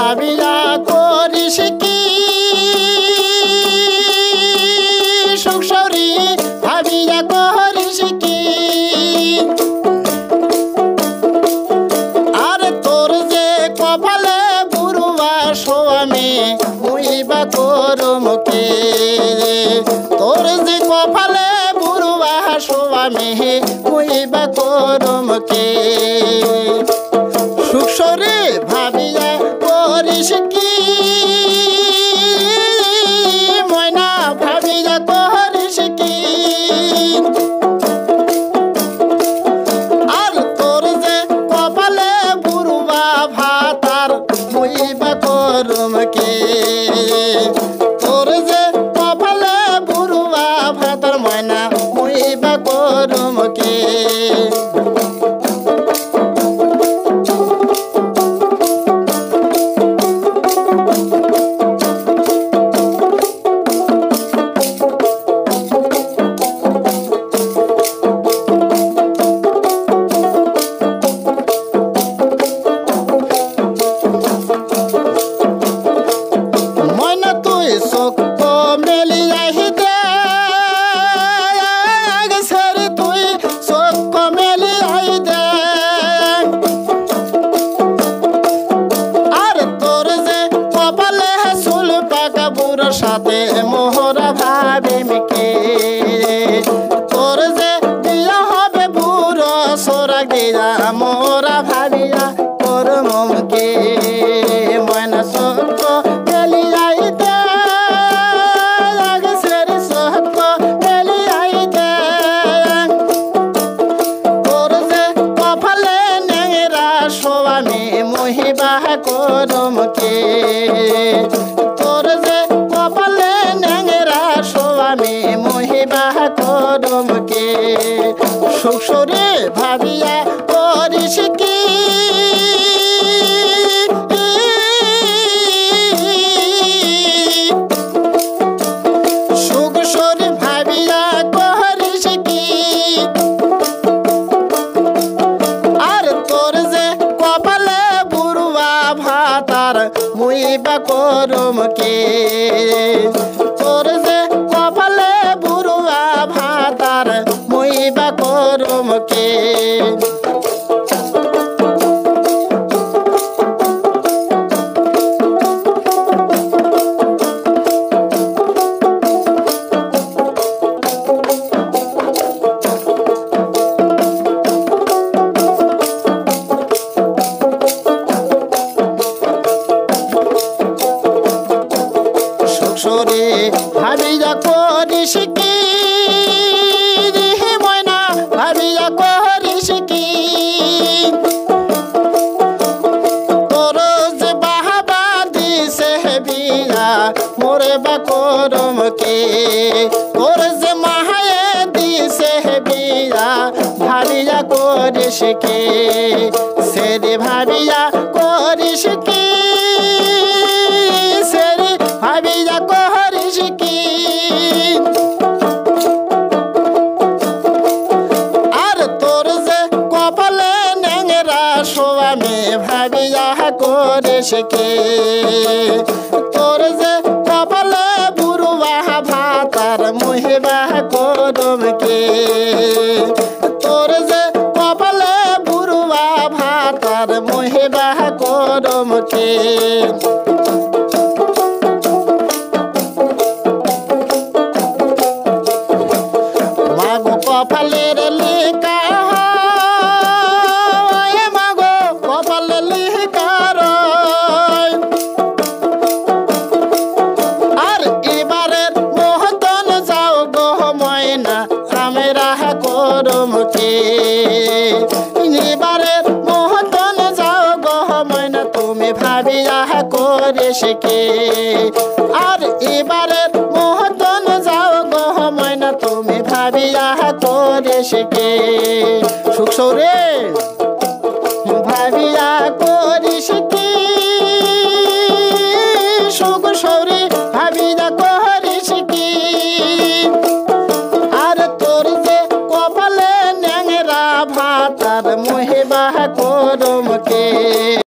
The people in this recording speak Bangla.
ভাবিয়া করিস কি সুখসরি ভাবিয়া করিস কি আর তোর যে কপালে বুড়ুয়া স্বামী মুইবা করম কে তোর যে কপালে বুড়ুয়া স্বামী মুইবা করম কে সুখসরি ভাবিয়া করিস কি ময়না ভাবিয়া করিস কি আর তোর যে কপালে বুড়ুয়া ভাতার মুইবা করম কে তোর যে কপালে বুড়ুয়া ভাতার ময়না মুইবা করম কে সাথে মোহরা ভাবিমকে তোর যে বিয়া হবে বুড়ো সোরা গিয়া মোরা ভাবিয়া করমকে ময়না সত্য বেলিয়াইতে আগের সত্য বেলিয়াইতে তোর যে কপালে নেংরা স্বামী মহিবা করমকে তোর যে কপালে নেংরা স্বামী মহিবা করমকে সুখসরি ভাবিয়া করিস কি সুখসরি ভাবিয়া করিস কি আর তোর যে কপালে বুড়ুয়া ভাতার মুইবা করমকে তোর যে কপালে বুড়ুয়া ভাতার মুইবা করমকে সুখসরি ভাবিয়া করিস কি ময়না ভাবিয়া করিস কি তোর যে বাহাবা দিছে বিয়া মোরে বা করমকে তোর যে মাহায়ে দিছে বিয়া ভাবিয়া করিস কি সেরে ভাবিয়া করিস কি সেরে ভাবিয়া করিস কি আর তোর যে কপালে নেংরা স্বামী ভাবিয়া করিস কি তোর যে কপালে বুড়ুয়া ভাতার মহিবা করমকে তোর যে কপালে বুড়ুয়া ভাতার মহিবা করমকে মাগো কপালের লেখা মাগো কপালের লেখা আর এবারের মহতন যাও গো ময়না আমরা করমকে এবারের মহতন যাও গো ময়না তুমি ভাবিয়া করিস কি আর এবারের মহতন যাও গো ময়না তুমি ভাবিয়া করিস কি সুখসরি ভাবিয়া করিস কি সুখসরি ভাবিয়া করিস কি আর তোর যে কপালে নেংরা ভাতার মহিবা করমকে